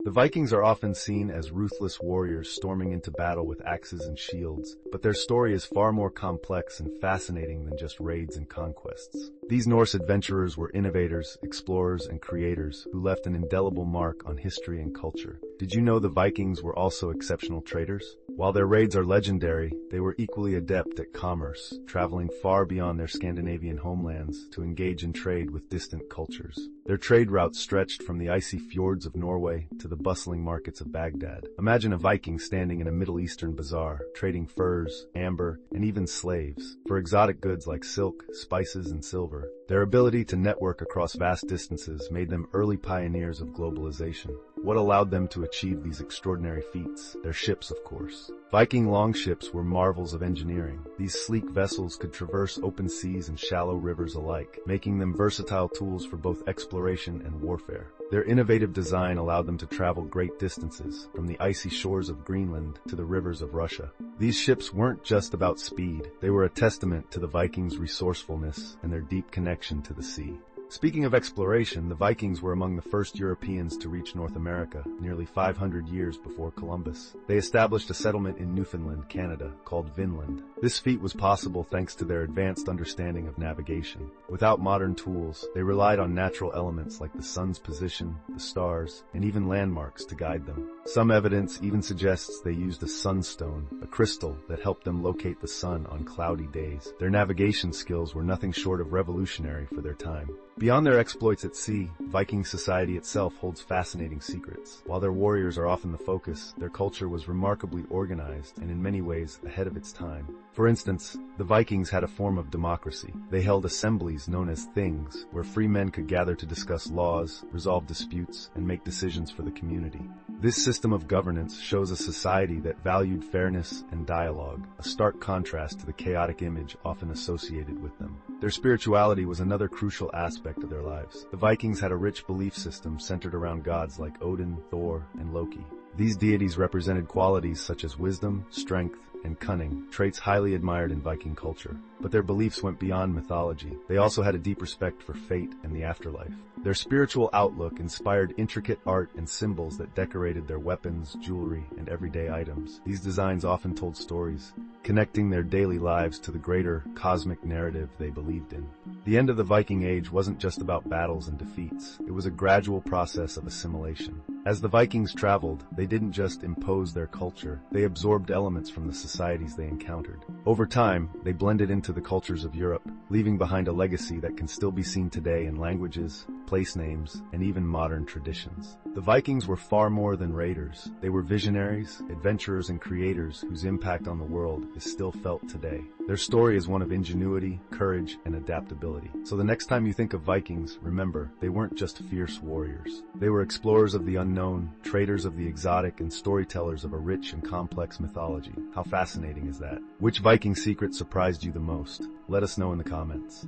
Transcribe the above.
The Vikings are often seen as ruthless warriors storming into battle with axes and shields, but their story is far more complex and fascinating than just raids and conquests. These Norse adventurers were innovators, explorers, and creators who left an indelible mark on history and culture. Did you know the Vikings were also exceptional traders? While their raids are legendary, they were equally adept at commerce, traveling far beyond their Scandinavian homelands to engage in trade with distant cultures. Their trade routes stretched from the icy fjords of Norway to the bustling markets of Baghdad. Imagine a Viking standing in a Middle Eastern bazaar, trading furs, amber, and even slaves for exotic goods like silk, spices, and silver. Their ability to network across vast distances made them early pioneers of globalization. What allowed them to achieve these extraordinary feats? Their ships, of course. Viking longships were marvels of engineering. These sleek vessels could traverse open seas and shallow rivers alike, making them versatile tools for both exploration and warfare. Their innovative design allowed them to travel great distances, from the icy shores of Greenland to the rivers of Russia. These ships weren't just about speed, they were a testament to the Vikings' resourcefulness and their deep connection to the sea. Speaking of exploration, the Vikings were among the first Europeans to reach North America, nearly 500 years before Columbus. They established a settlement in Newfoundland, Canada, called Vinland. This feat was possible thanks to their advanced understanding of navigation. Without modern tools, they relied on natural elements like the sun's position, the stars, and even landmarks to guide them. Some evidence even suggests they used a sunstone, a crystal that helped them locate the sun on cloudy days. Their navigation skills were nothing short of revolutionary for their time. Beyond their exploits at sea, Viking society itself holds fascinating secrets. While their warriors are often the focus, their culture was remarkably organized and in many ways ahead of its time. For instance, the Vikings had a form of democracy. They held assemblies known as things, where free men could gather to discuss laws, resolve disputes, and make decisions for the community. This system of governance shows a society that valued fairness and dialogue, a stark contrast to the chaotic image often associated with them. Their spirituality was another crucial aspect of their lives. The Vikings had a rich belief system centered around gods like Odin, Thor, and Loki. These deities represented qualities such as wisdom, strength, and cunning, traits highly admired in Viking culture. But their beliefs went beyond mythology. They also had a deep respect for fate and the afterlife. Their spiritual outlook inspired intricate art and symbols that decorated their weapons, jewelry, and everyday items. These designs often told stories, connecting their daily lives to the greater cosmic narrative they believed in. The end of the Viking Age wasn't just about battles and defeats. It was a gradual process of assimilation. As the Vikings traveled, they didn't just impose their culture, they absorbed elements from the societies they encountered. Over time, they blended into the cultures of Europe, leaving behind a legacy that can still be seen today in languages, place names, and even modern traditions. The Vikings were far more than raiders. They were visionaries, adventurers, and creators whose impact on the world is still felt today. Their story is one of ingenuity, courage, and adaptability. So the next time you think of Vikings, remember, they weren't just fierce warriors. They were explorers of the unknown, traders of the exotic, and storytellers of a rich and complex mythology. How fascinating is that? Which Viking secret surprised you the most? Let us know in the comments.